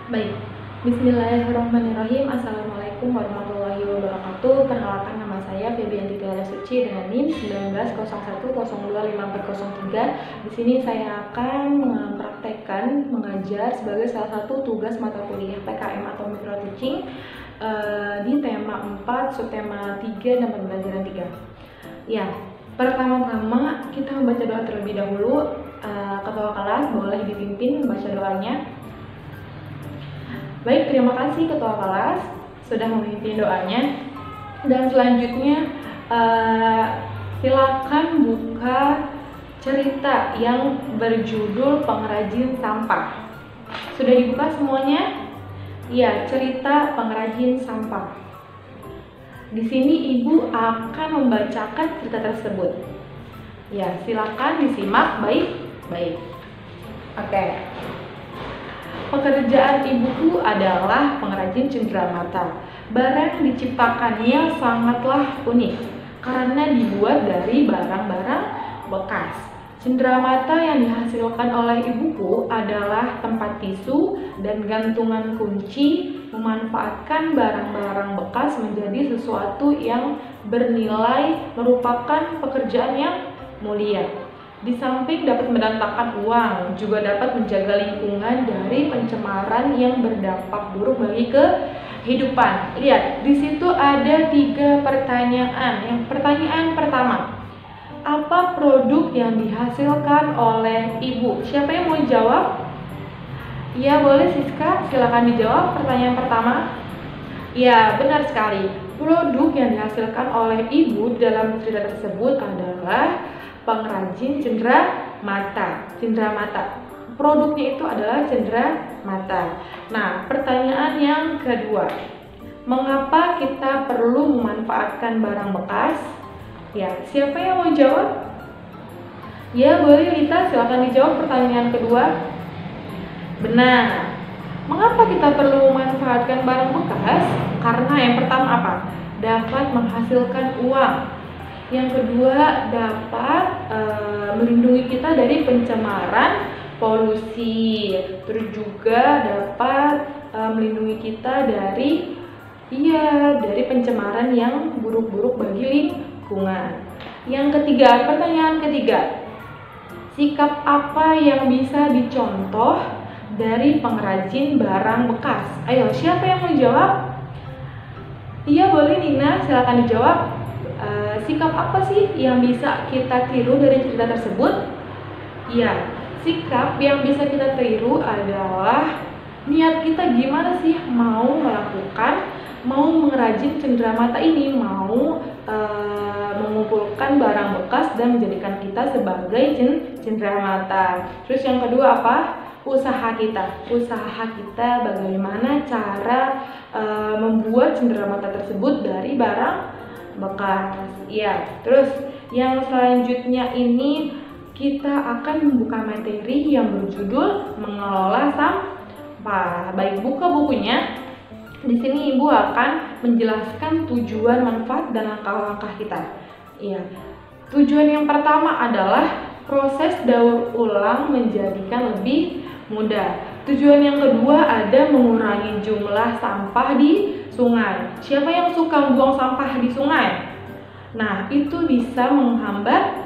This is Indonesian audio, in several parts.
Baik, Bismillahirrahmanirrahim. Assalamualaikum warahmatullahi wabarakatuh. Perkenalkan, nama saya Febianti Tiara Suci dengan NIM 1901025403. Di sini saya akan mempraktekkan mengajar sebagai salah satu tugas mata kuliah PKM atau micro teaching di tema 4, subtema 3 dan pembelajaran 3. Ya, pertama-tama kita membaca doa terlebih dahulu. Ketua kelas boleh dipimpin membaca doanya. Baik, terima kasih Ketua kelas sudah memimpin doanya. Dan selanjutnya silakan buka cerita yang berjudul Pengrajin Sampah. Sudah dibuka semuanya? Ya, cerita Pengrajin Sampah. Di sini Ibu akan membacakan cerita tersebut. Ya, silakan disimak. Baik. Oke. Pekerjaan ibuku adalah pengrajin cenderamata. Barang diciptakannya sangatlah unik karena dibuat dari barang-barang bekas. Cenderamata yang dihasilkan oleh ibuku adalah tempat tisu dan gantungan kunci, memanfaatkan barang-barang bekas menjadi sesuatu yang bernilai, merupakan pekerjaan yang mulia. Di samping dapat mendatangkan uang, juga dapat menjaga lingkungan dari pencemaran yang berdampak buruk bagi kehidupan. Lihat, di situ ada 3 pertanyaan. Yang pertanyaan pertama, apa produk yang dihasilkan oleh ibu? Siapa yang mau jawab? Ya, boleh Siska, silakan dijawab pertanyaan pertama. Ya, benar sekali. Produk yang dihasilkan oleh ibu dalam cerita tersebut adalah pengrajin cenderamata. Produknya itu adalah cenderamata. Nah, pertanyaan yang kedua, mengapa kita perlu memanfaatkan barang bekas? Ya, siapa yang mau jawab? Ya, boleh Lita, silakan dijawab pertanyaan kedua. Benar. Mengapa kita perlu memanfaatkan barang bekas? Karena yang pertama apa? Dapat menghasilkan uang. Yang kedua, dapat melindungi kita dari pencemaran polusi. Terus juga dapat melindungi kita dari pencemaran yang buruk-buruk bagi lingkungan. Yang ketiga, pertanyaan ketiga, sikap apa yang bisa dicontoh dari pengrajin barang bekas? Ayo, siapa yang mau jawab? Iya, boleh Nina, silakan dijawab. Sikap apa sih yang bisa kita tiru dari cerita tersebut? Ya, sikap yang bisa kita tiru adalah niat kita gimana sih mau mengrajin cenderamata ini, mau mengumpulkan barang bekas dan menjadikan kita sebagai cenderamata. Terus yang kedua apa? Usaha kita bagaimana cara membuat cenderamata tersebut dari barang bekas. Ya, terus yang selanjutnya ini kita akan membuka materi yang berjudul mengelola sampah. Baik, buka bukunya. Di sini Ibu akan menjelaskan tujuan, manfaat, dan langkah-langkah kita. Ya. Tujuan yang pertama adalah proses daur ulang menjadikan lebih mudah. Tujuan yang kedua ada mengurangi jumlah sampah di sungai. Siapa yang suka buang sampah di sungai? Nah, itu bisa menghambat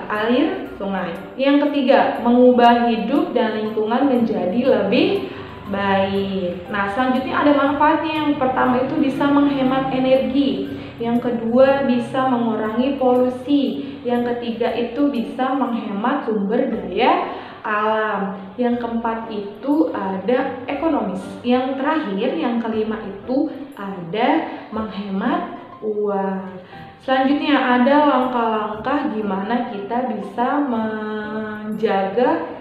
alir sungai. Yang ketiga, mengubah hidup dan lingkungan menjadi lebih baik. Nah, selanjutnya ada manfaatnya. Yang pertama itu bisa menghemat energi. Yang kedua bisa mengurangi polusi. Yang ketiga itu bisa menghemat sumber daya alam. Yang keempat itu ada ekonomis. Yang terakhir, yang kelima itu ada menghemat uang. Selanjutnya ada langkah-langkah gimana kita bisa menjaga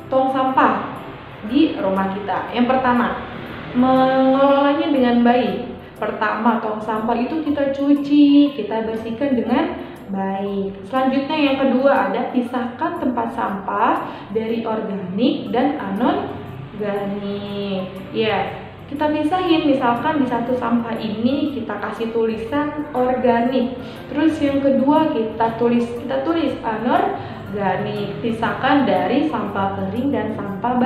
tong sampah di rumah kita. Yang pertama, mengelolanya dengan baik. Pertama, tong sampah itu kita cuci, kita bersihkan dengan baik. Selanjutnya yang kedua ada pisahkan tempat sampah dari organik dan anorganik. Ya. kita pisahin, misalkan di satu sampah ini kita kasih tulisan organik. Terus yang kedua kita tulis anorganik, pisahkan dari sampah kering dan sampah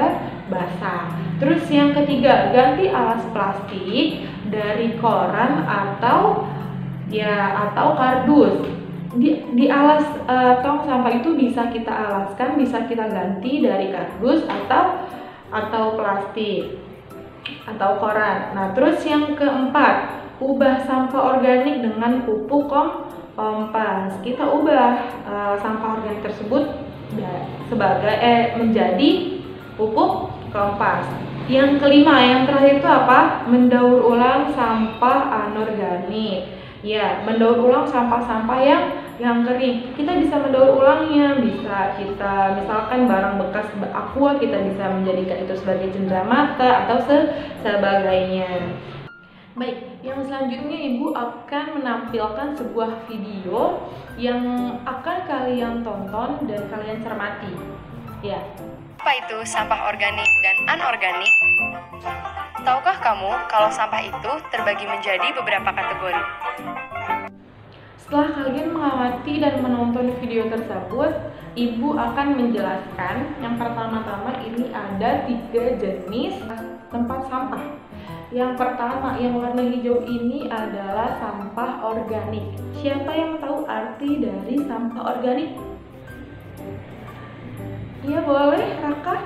basah. Terus yang ketiga, ganti alas plastik dari koran atau kardus. Di alas tong sampah itu bisa kita alaskan, bisa kita ganti dari kardus atau plastik atau koran. Nah, terus yang keempat, ubah sampah organik dengan pupuk kompas. Kita ubah sampah organik tersebut menjadi pupuk kompas. Yang kelima, yang terakhir itu apa? Mendaur ulang sampah anorganik. Ya, mendaur ulang sampah-sampah yang kering. Kita bisa mendaur ulangnya, bisa kita misalkan barang bekas aqua kita bisa menjadikan itu sebagai cenderamata atau sebagainya. Baik, yang selanjutnya Ibu akan menampilkan sebuah video yang akan kalian tonton dan kalian cermati. Ya. Apa itu sampah organik dan anorganik? Tahukah kamu kalau sampah itu terbagi menjadi beberapa kategori? Setelah kalian mengamati dan menonton video tersebut, Ibu akan menjelaskan yang pertama-tama ini ada 3 jenis tempat sampah. Yang pertama, yang warna hijau ini adalah sampah organik. Siapa yang tahu arti dari sampah organik? Iya, boleh, Raka.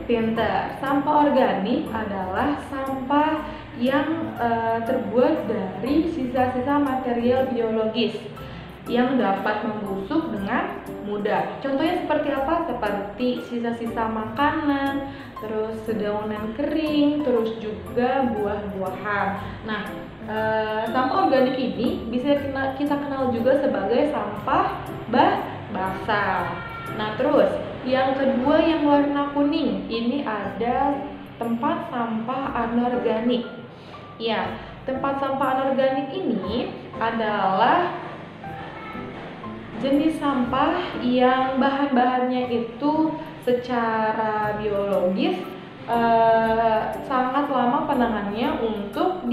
Pintar. Sampah organik adalah sampah yang terbuat dari sisa-sisa material biologis yang dapat membusuk dengan mudah. Contohnya seperti apa? Seperti sisa-sisa makanan, terus dedaunan kering, terus juga buah-buahan. Nah, sampah organik ini bisa kita kenal juga sebagai sampah basah. Nah, terus yang kedua yang warna kuning ini ada tempat sampah anorganik. Ya, tempat sampah anorganik ini adalah jenis sampah yang bahan-bahannya itu secara biologis sangat lama penanganannya untuk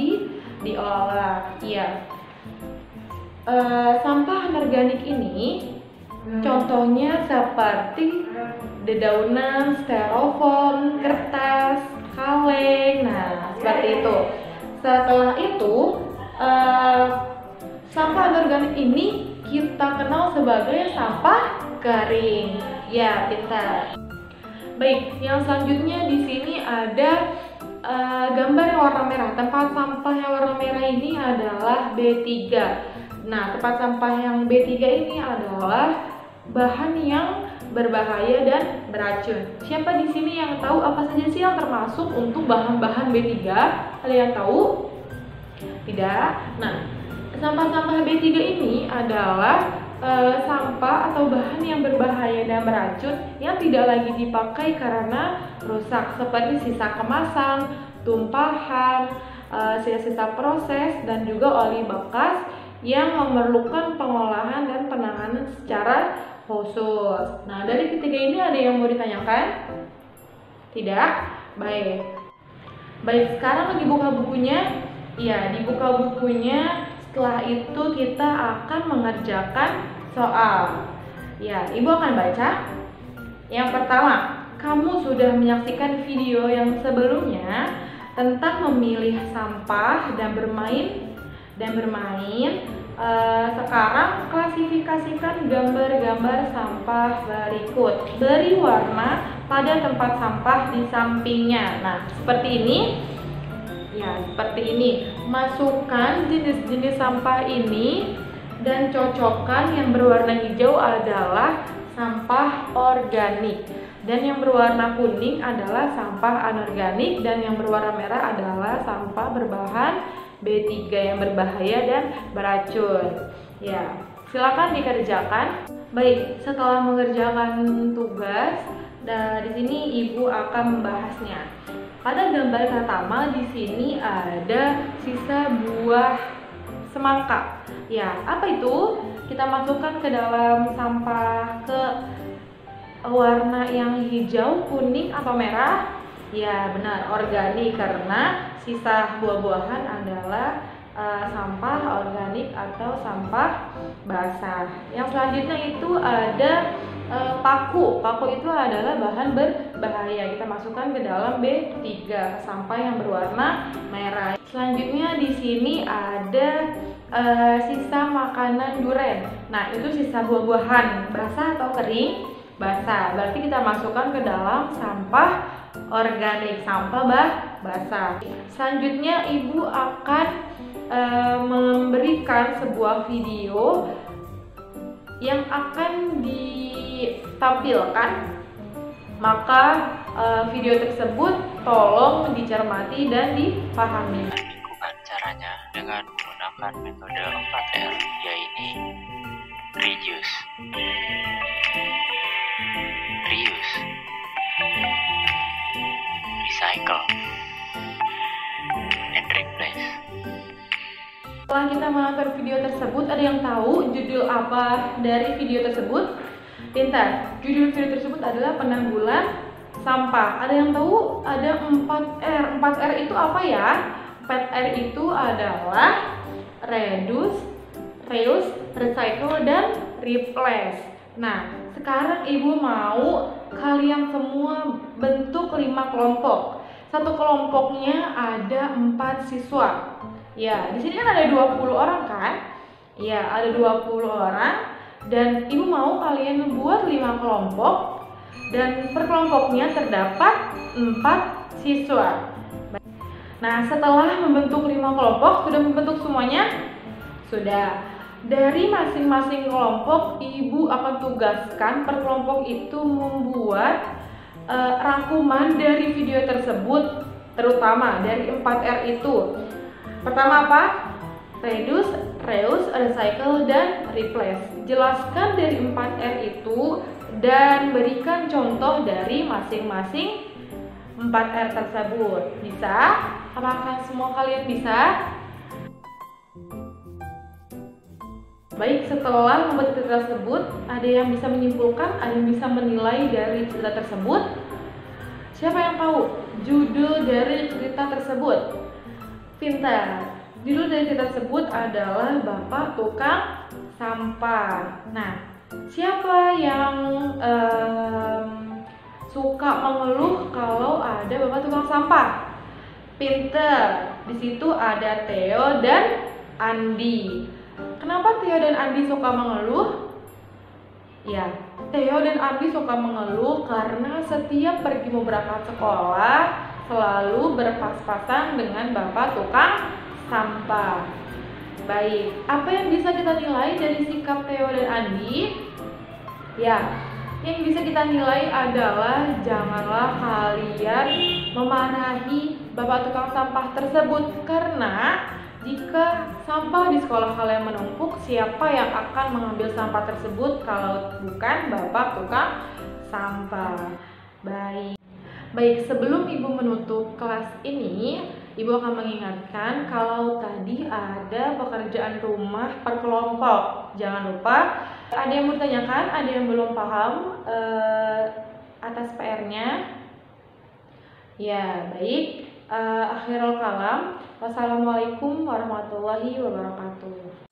diolah. Ya, sampah anorganik ini contohnya seperti dedaunan, styrofoam, kertas, kaleng. Nah, seperti itu. Setelah itu, sampah anorganik ini kita kenal sebagai sampah kering. Ya, pintar. Baik, yang selanjutnya di sini ada gambar yang warna merah. Tempat sampah yang warna merah ini adalah B3. Nah, tempat sampah yang B3 ini adalah bahan yang berbahaya dan beracun. Siapa di sini yang tahu apa saja sih yang termasuk untuk bahan-bahan B3? Kalian tahu? Tidak? Nah, sampah-sampah B3 ini adalah sampah atau bahan yang berbahaya dan beracun yang tidak lagi dipakai karena rusak, seperti sisa kemasan, tumpahan, sisa-sisa proses, dan juga oli bekas yang memerlukan pengolahan dan penanganan secara khusus. Nah, dari ketiga ini ada yang mau ditanyakan? Tidak? Baik. Baik, sekarang lagi buka bukunya. Iya, dibuka bukunya. Setelah itu kita akan mengerjakan soal. Ya, Ibu akan baca. Yang pertama, kamu sudah menyaksikan video yang sebelumnya tentang memilih sampah dan bermain. Sekarang klasifikasikan gambar-gambar sampah berikut. Beri warna pada tempat sampah di sampingnya. Nah, seperti ini. Ya, seperti ini. Masukkan jenis-jenis sampah ini dan cocokkan. Yang berwarna hijau adalah sampah organik, dan yang berwarna kuning adalah sampah anorganik, dan yang berwarna merah adalah sampah berbahan B3 yang berbahaya dan beracun. Ya, silakan dikerjakan. Baik, setelah mengerjakan tugas, di sini Ibu akan membahasnya. Pada gambar pertama di sini ada sisa buah semangka. Ya, apa itu? Kita masukkan ke dalam sampah ke warna yang hijau, kuning, atau merah? Ya, benar, organik karena sisa buah-buahan adalah sampah organik atau sampah basah. Yang selanjutnya itu ada paku. Paku itu adalah bahan berbahaya. Kita masukkan ke dalam B3, sampah yang berwarna merah. Selanjutnya di sini ada sisa makanan duren. Nah, itu sisa buah-buahan basah atau kering? Basah. Berarti kita masukkan ke dalam sampah organik, sampah basah. Selanjutnya ibu akan memberikan sebuah video yang akan ditampilkan. Maka video tersebut tolong dicermati dan dipahami. Lakukan caranya dengan menggunakan metode 4R, yaitu reuse, reuse, recycle, and replace. Setelah kita menonton video tersebut, ada yang tahu judul apa dari video tersebut? Pintar, judul video tersebut adalah penanggulan sampah. Ada yang tahu? Ada 4R. 4R itu apa ya? 4R itu adalah reduce, reuse, recycle, dan replace. Nah, sekarang ibu mau kalian semua bentuk 5 kelompok. Satu kelompoknya ada 4 siswa. Ya, di sini kan ada 20 orang kan? Ya, ada 20 orang. Dan ibu mau kalian buat 5 kelompok. Dan per kelompoknya terdapat 4 siswa. Nah, setelah membentuk 5 kelompok, sudah membentuk semuanya? Sudah. Dari masing-masing kelompok, ibu akan tugaskan per kelompok itu membuat rangkuman dari video tersebut, terutama dari 4R itu. Pertama apa? Reduce, reuse, recycle, dan replace. Jelaskan dari 4R itu dan berikan contoh dari masing-masing 4R tersebut. Bisa? Apakah semua kalian bisa? Baik, setelah membuat cerita tersebut, ada yang bisa menyimpulkan, ada yang bisa menilai dari cerita tersebut. Siapa yang tahu judul dari cerita tersebut? Pintar. Judul dari cerita tersebut adalah Bapak Tukang Sampah. Nah, siapa yang suka mengeluh kalau ada Bapak Tukang Sampah? Pintar. Di situ ada Theo dan Andi. Kenapa Theo dan Andi suka mengeluh? Ya, Theo dan Andi suka mengeluh karena setiap pergi mau berangkat sekolah selalu berpas-pasan dengan Bapak Tukang Sampah. Baik, apa yang bisa kita nilai dari sikap Theo dan Andi? Ya, yang bisa kita nilai adalah janganlah kalian memarahi Bapak Tukang Sampah tersebut, karena jika sampah di sekolah kalian menumpuk, siapa yang akan mengambil sampah tersebut kalau bukan Bapak Tukang Sampah? Baik, sebelum ibu menutup kelas ini, ibu akan mengingatkan kalau tadi ada pekerjaan rumah per kelompok. Jangan lupa, ada yang bertanyakan, ada yang belum paham atas PR-nya. Ya, baik. Akhirul kalam. Wassalamualaikum warahmatullahi wabarakatuh.